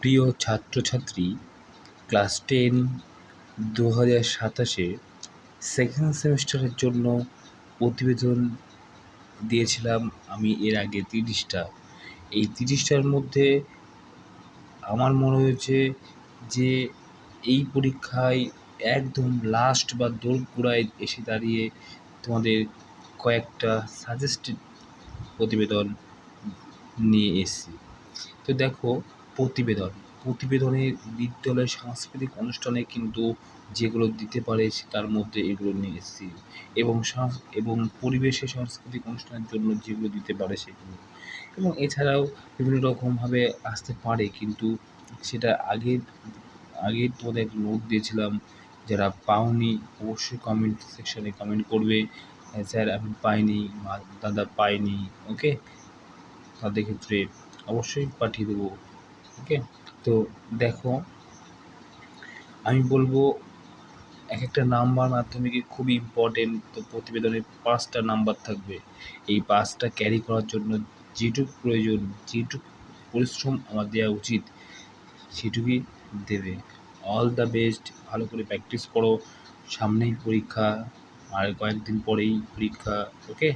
প্রিয় ছাত্রছাত্রী, class 10 2027 second সেমিস্টারের জন্য প্রতিবেদন দিয়েছিলাম আমি এর আগে 30টা। এই 30টার মধ্যে আমার মনে হয়েছে যে এই পরীক্ষায় একদম লাস্ট বা দোরগোড়ায় এসে দাঁড়িয়ে তোমাদের কয়েকটা সাজেস্টেড প্রতিবেদন নিয়ে এসেছি। তো দেখো, প্রতিবেদনে বিদ্যালয়ের সাংস্কৃতিক অনুষ্ঠানে কিন্তু যেগুলো দিতে পারে তার মধ্যে এগুলো নিয়ে এসেছি, এবং পরিবেশে সাংস্কৃতিক অনুষ্ঠানের জন্য যেগুলো দিতে পারে সেগুলো, এবং এছাড়াও বিভিন্ন রকমভাবে আসতে পারে, কিন্তু সেটা আগে তোমাদের নোট দিয়েছিলাম। যারা পাওনি অবশ্যই কমেন্ট সেকশানে কমেন্ট করবে, হ্যাঁ স্যার আমি পাইনি, দাদা পাইনি, ওকে, তাদের ক্ষেত্রে অবশ্যই পাঠিয়ে দেবো। ওকে, তো দেখো, আমি বলবো এক একটা নাম্বার মাধ্যমিকে খুবই ইম্পর্টেন্ট। তো প্রতিবেদনে 5টা নাম্বার থাকবে। এই 5টা ক্যারি করার জন্য যেটুকু প্রয়োজন, যেটুকু পরিশ্রম আমার দেওয়া উচিত সেটুকুই দেবে। অল দ্য বেস্ট, ভালো করে প্র্যাকটিস করো, সামনেই পরীক্ষা, আর কয়েকদিন পরেই পরীক্ষা। ওকে,